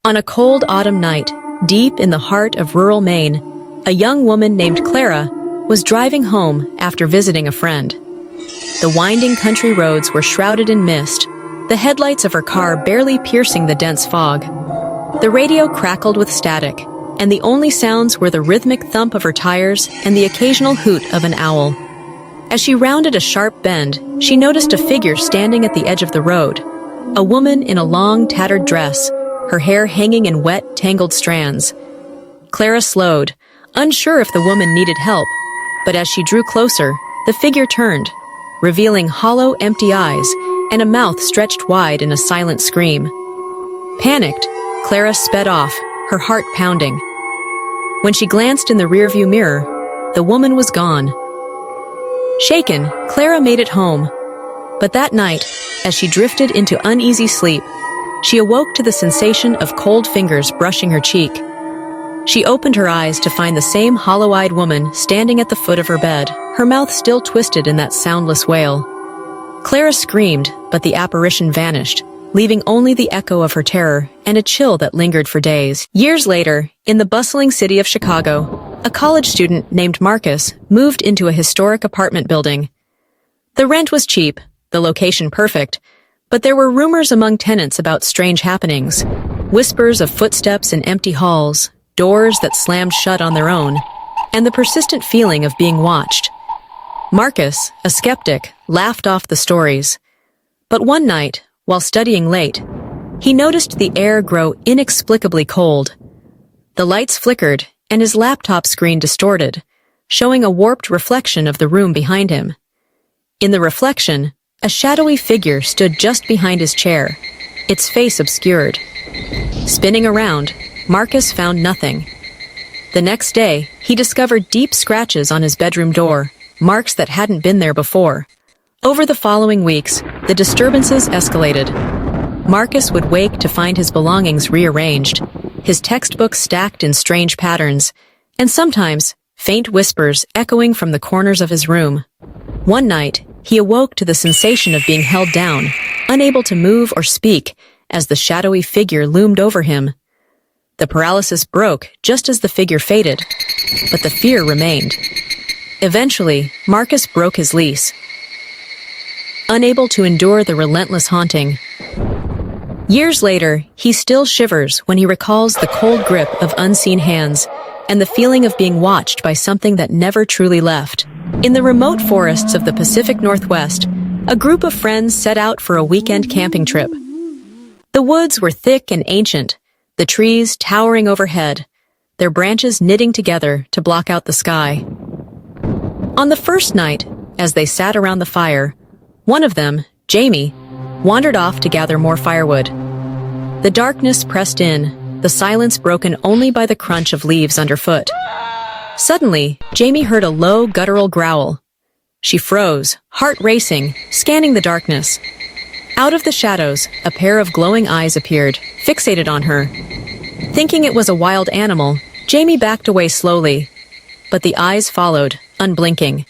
On a cold autumn night, deep in the heart of rural Maine, a young woman named Clara was driving home after visiting a friend. The winding country roads were shrouded in mist, the headlights of her car barely piercing the dense fog. The radio crackled with static, and the only sounds were the rhythmic thump of her tires and the occasional hoot of an owl. As she rounded a sharp bend, she noticed a figure standing at the edge of the road. A woman in a long, tattered dress, her hair hanging in wet, tangled strands. Clara slowed, unsure if the woman needed help, but as she drew closer, the figure turned, revealing hollow, empty eyes and a mouth stretched wide in a silent scream. Panicked, Clara sped off, her heart pounding. When she glanced in the rearview mirror, the woman was gone. Shaken, Clara made it home. But that night, as she drifted into uneasy sleep, she awoke to the sensation of cold fingers brushing her cheek. She opened her eyes to find the same hollow-eyed woman standing at the foot of her bed, her mouth still twisted in that soundless wail. Clara screamed, but the apparition vanished, leaving only the echo of her terror and a chill that lingered for days. Years later, in the bustling city of Chicago, a college student named Marcus moved into a historic apartment building. The rent was cheap, the location perfect, but there were rumors among tenants about strange happenings, whispers of footsteps in empty halls, doors that slammed shut on their own, and the persistent feeling of being watched. Marcus, a skeptic, laughed off the stories. But one night, while studying late, he noticed the air grow inexplicably cold. The lights flickered, and his laptop screen distorted, showing a warped reflection of the room behind him. In the reflection, a shadowy figure stood just behind his chair, its face obscured. Spinning around, Marcus found nothing. The next day, he discovered deep scratches on his bedroom door, marks that hadn't been there before. Over the following weeks, the disturbances escalated. Marcus would wake to find his belongings rearranged, his textbooks stacked in strange patterns, and sometimes faint whispers echoing from the corners of his room. One night, he awoke to the sensation of being held down, unable to move or speak, as the shadowy figure loomed over him. The paralysis broke just as the figure faded, but the fear remained. Eventually, Marcus broke his lease, unable to endure the relentless haunting. Years later, he still shivers when he recalls the cold grip of unseen hands and the feeling of being watched by something that never truly left. In the remote forests of the Pacific Northwest, a group of friends set out for a weekend camping trip. The woods were thick and ancient, the trees towering overhead, their branches knitting together to block out the sky. On the first night, as they sat around the fire, one of them, Jamie, wandered off to gather more firewood. The darkness pressed in, the silence broken only by the crunch of leaves underfoot. Suddenly, Jamie heard a low, guttural growl. She froze, heart racing, scanning the darkness. Out of the shadows, a pair of glowing eyes appeared, fixated on her. Thinking it was a wild animal, Jamie backed away slowly, but the eyes followed, unblinking.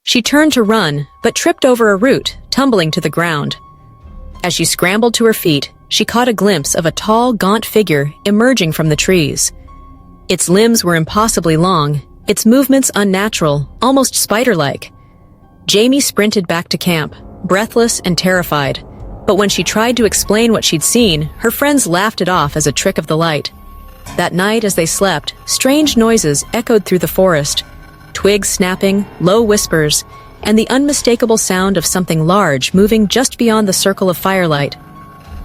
She turned to run, but tripped over a root, tumbling to the ground. As she scrambled to her feet, she caught a glimpse of a tall, gaunt figure emerging from the trees. Its limbs were impossibly long, its movements unnatural, almost spider-like. Jamie sprinted back to camp, breathless and terrified. But when she tried to explain what she'd seen, her friends laughed it off as a trick of the light. That night, as they slept, strange noises echoed through the forest. Twigs snapping, low whispers, and the unmistakable sound of something large moving just beyond the circle of firelight.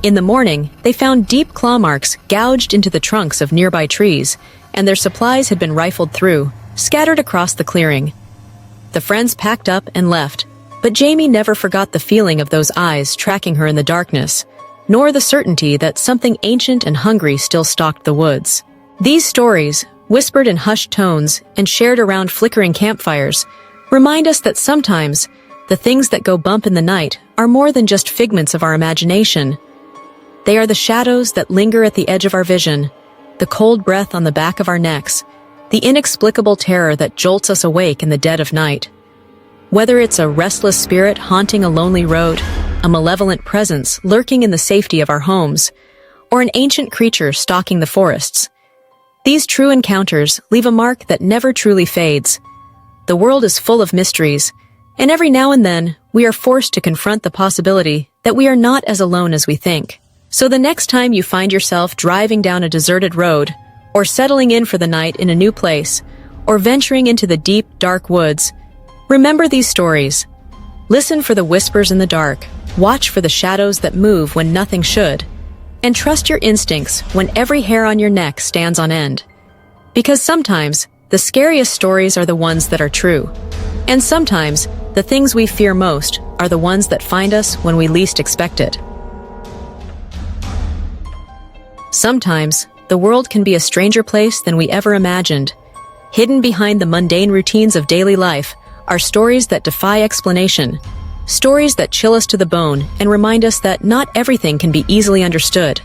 In the morning, they found deep claw marks gouged into the trunks of nearby trees, and their supplies had been rifled through, scattered across the clearing. The friends packed up and left, but Jamie never forgot the feeling of those eyes tracking her in the darkness, nor the certainty that something ancient and hungry still stalked the woods. These stories, whispered in hushed tones and shared around flickering campfires, remind us that sometimes the things that go bump in the night are more than just figments of our imagination. They are the shadows that linger at the edge of our vision, the cold breath on the back of our necks, the inexplicable terror that jolts us awake in the dead of night. Whether it's a restless spirit haunting a lonely road, a malevolent presence lurking in the safety of our homes, or an ancient creature stalking the forests. These true encounters leave a mark that never truly fades. The world is full of mysteries, and every now and then, we are forced to confront the possibility that we are not as alone as we think. So the next time you find yourself driving down a deserted road, or settling in for the night in a new place, or venturing into the deep, dark woods, remember these stories. Listen for the whispers in the dark, watch for the shadows that move when nothing should, and trust your instincts when every hair on your neck stands on end. Because sometimes, the scariest stories are the ones that are true. And sometimes, the things we fear most are the ones that find us when we least expect it. Sometimes, the world can be a stranger place than we ever imagined. Hidden behind the mundane routines of daily life are stories that defy explanation, stories that chill us to the bone and remind us that not everything can be easily understood.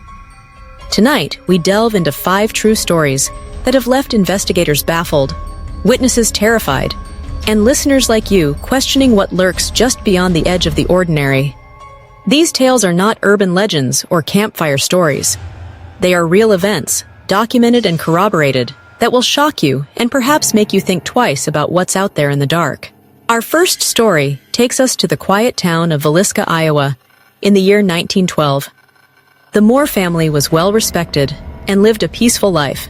Tonight, we delve into 5 true stories that have left investigators baffled, witnesses terrified, and listeners like you questioning what lurks just beyond the edge of the ordinary. These tales are not urban legends or campfire stories. They are real events, documented and corroborated, that will shock you and perhaps make you think twice about what's out there in the dark. Our first story takes us to the quiet town of Villisca, Iowa, in the year 1912. The Moore family was well respected and lived a peaceful life.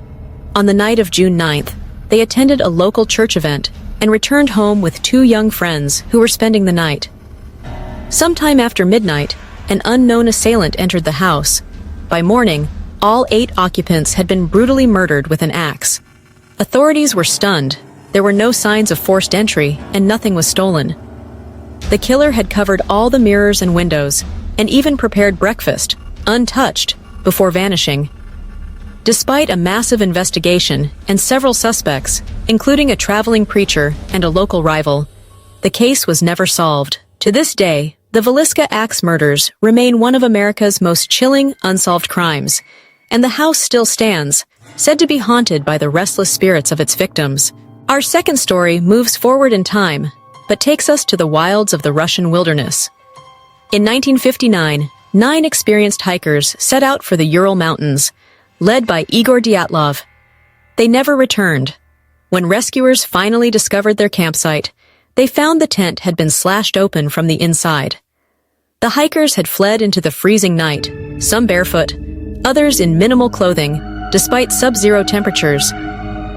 On the night of June 9th, they attended a local church event and returned home with 2 young friends who were spending the night. Sometime after midnight, an unknown assailant entered the house. By morning, all 8 occupants had been brutally murdered with an axe. Authorities were stunned. There were no signs of forced entry, and nothing was stolen. The killer had covered all the mirrors and windows, and even prepared breakfast, untouched, before vanishing. Despite a massive investigation and several suspects, including a traveling preacher and a local rival, the case was never solved. To this day, the Villisca axe murders remain one of America's most chilling, unsolved crimes, and the house still stands, said to be haunted by the restless spirits of its victims. Our second story moves forward in time, but takes us to the wilds of the Russian wilderness. In 1959, 9 experienced hikers set out for the Ural Mountains, led by Igor Dyatlov. They never returned. When rescuers finally discovered their campsite, they found the tent had been slashed open from the inside. The hikers had fled into the freezing night, some barefoot, others in minimal clothing, despite sub-zero temperatures.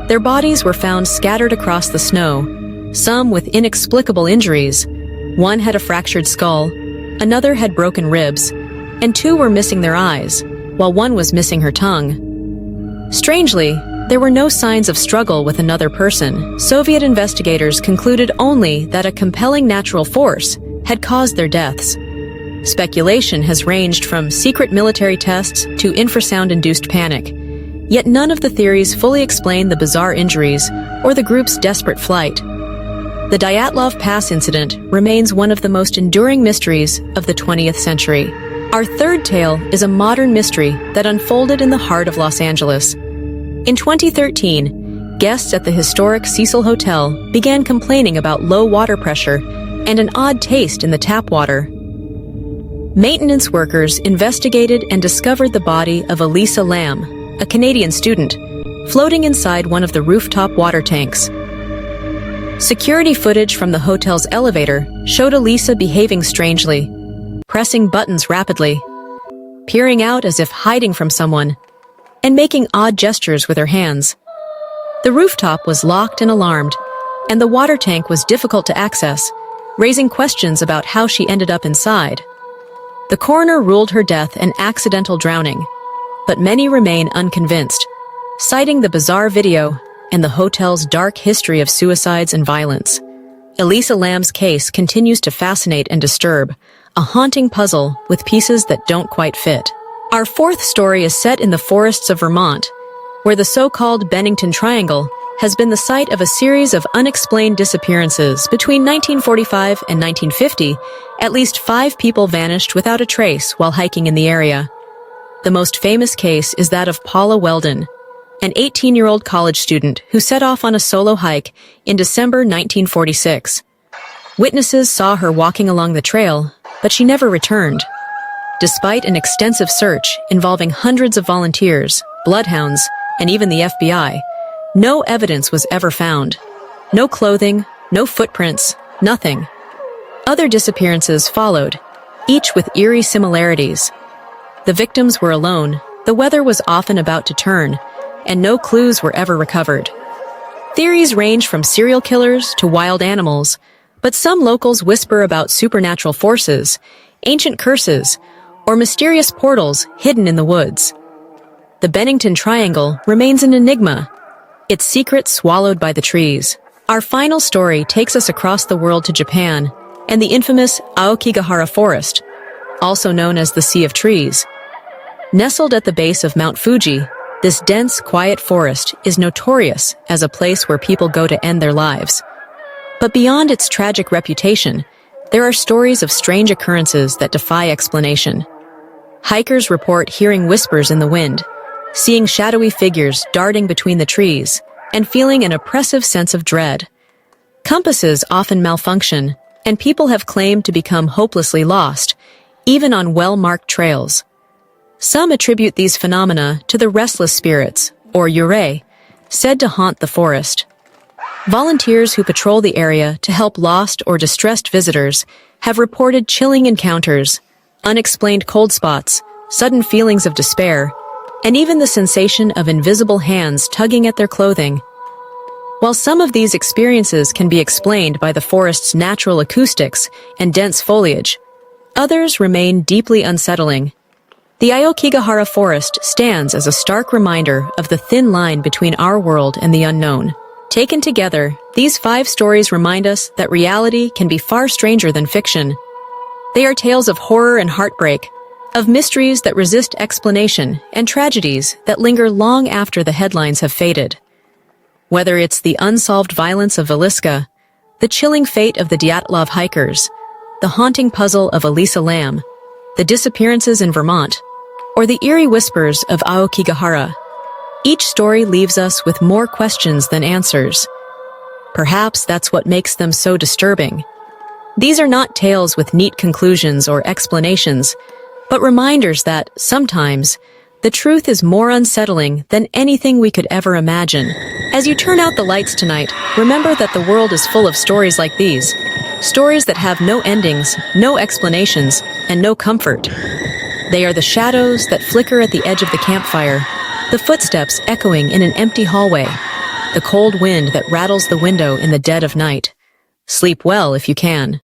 Their bodies were found scattered across the snow, some with inexplicable injuries. One had a fractured skull, another had broken ribs, and 2 were missing their eyes, while one was missing her tongue. Strangely, there were no signs of struggle with another person. Soviet investigators concluded only that a compelling natural force had caused their deaths. Speculation has ranged from secret military tests to infrasound-induced panic, yet none of the theories fully explain the bizarre injuries or the group's desperate flight. The Dyatlov Pass incident remains one of the most enduring mysteries of the 20th century. Our third tale is a modern mystery that unfolded in the heart of Los Angeles. In 2013, guests at the historic Cecil Hotel began complaining about low water pressure and an odd taste in the tap water. Maintenance workers investigated and discovered the body of Elisa Lamb, a Canadian student, floating inside one of the rooftop water tanks. Security footage from the hotel's elevator showed Elisa behaving strangely, pressing buttons rapidly, peering out as if hiding from someone, and making odd gestures with her hands. The rooftop was locked and alarmed, and the water tank was difficult to access, raising questions about how she ended up inside. The coroner ruled her death an accidental drowning, but many remain unconvinced, citing the bizarre video and the hotel's dark history of suicides and violence. Elisa Lamb's case continues to fascinate and disturb, a haunting puzzle with pieces that don't quite fit. Our fourth story is set in the forests of Vermont, where the so-called Bennington Triangle has been the site of a series of unexplained disappearances. Between 1945 and 1950, at least 5 people vanished without a trace while hiking in the area. The most famous case is that of Paula Weldon, an 18-year-old college student who set off on a solo hike in December 1946. Witnesses saw her walking along the trail, but she never returned. Despite an extensive search involving hundreds of volunteers, bloodhounds, and even the FBI, no evidence was ever found. No clothing, no footprints, nothing. Other disappearances followed, each with eerie similarities. The victims were alone, the weather was often about to turn, and no clues were ever recovered. Theories range from serial killers to wild animals, but some locals whisper about supernatural forces, ancient curses, or mysterious portals hidden in the woods. The Bennington Triangle remains an enigma, its secrets swallowed by the trees. Our final story takes us across the world to Japan and the infamous Aokigahara Forest, also known as the Sea of Trees. Nestled at the base of Mount Fuji, this dense, quiet forest is notorious as a place where people go to end their lives. But beyond its tragic reputation, there are stories of strange occurrences that defy explanation. Hikers report hearing whispers in the wind, seeing shadowy figures darting between the trees, and feeling an oppressive sense of dread. Compasses often malfunction, and people have claimed to become hopelessly lost, even on well-marked trails. Some attribute these phenomena to the restless spirits, or yurei, said to haunt the forest. Volunteers who patrol the area to help lost or distressed visitors have reported chilling encounters, unexplained cold spots, sudden feelings of despair, and even the sensation of invisible hands tugging at their clothing. While some of these experiences can be explained by the forest's natural acoustics and dense foliage, others remain deeply unsettling. The Aokigahara Forest stands as a stark reminder of the thin line between our world and the unknown. Taken together, these 5 stories remind us that reality can be far stranger than fiction. They are tales of horror and heartbreak, of mysteries that resist explanation and tragedies that linger long after the headlines have faded. Whether it's the unsolved violence of Villisca, the chilling fate of the Dyatlov hikers, the haunting puzzle of Elisa Lam, the disappearances in Vermont, or the eerie whispers of Aokigahara, each story leaves us with more questions than answers. Perhaps that's what makes them so disturbing. These are not tales with neat conclusions or explanations, but reminders that, sometimes, the truth is more unsettling than anything we could ever imagine. As you turn out the lights tonight, remember that the world is full of stories like these. Stories that have no endings, no explanations, and no comfort. They are the shadows that flicker at the edge of the campfire, the footsteps echoing in an empty hallway, the cold wind that rattles the window in the dead of night. Sleep well if you can.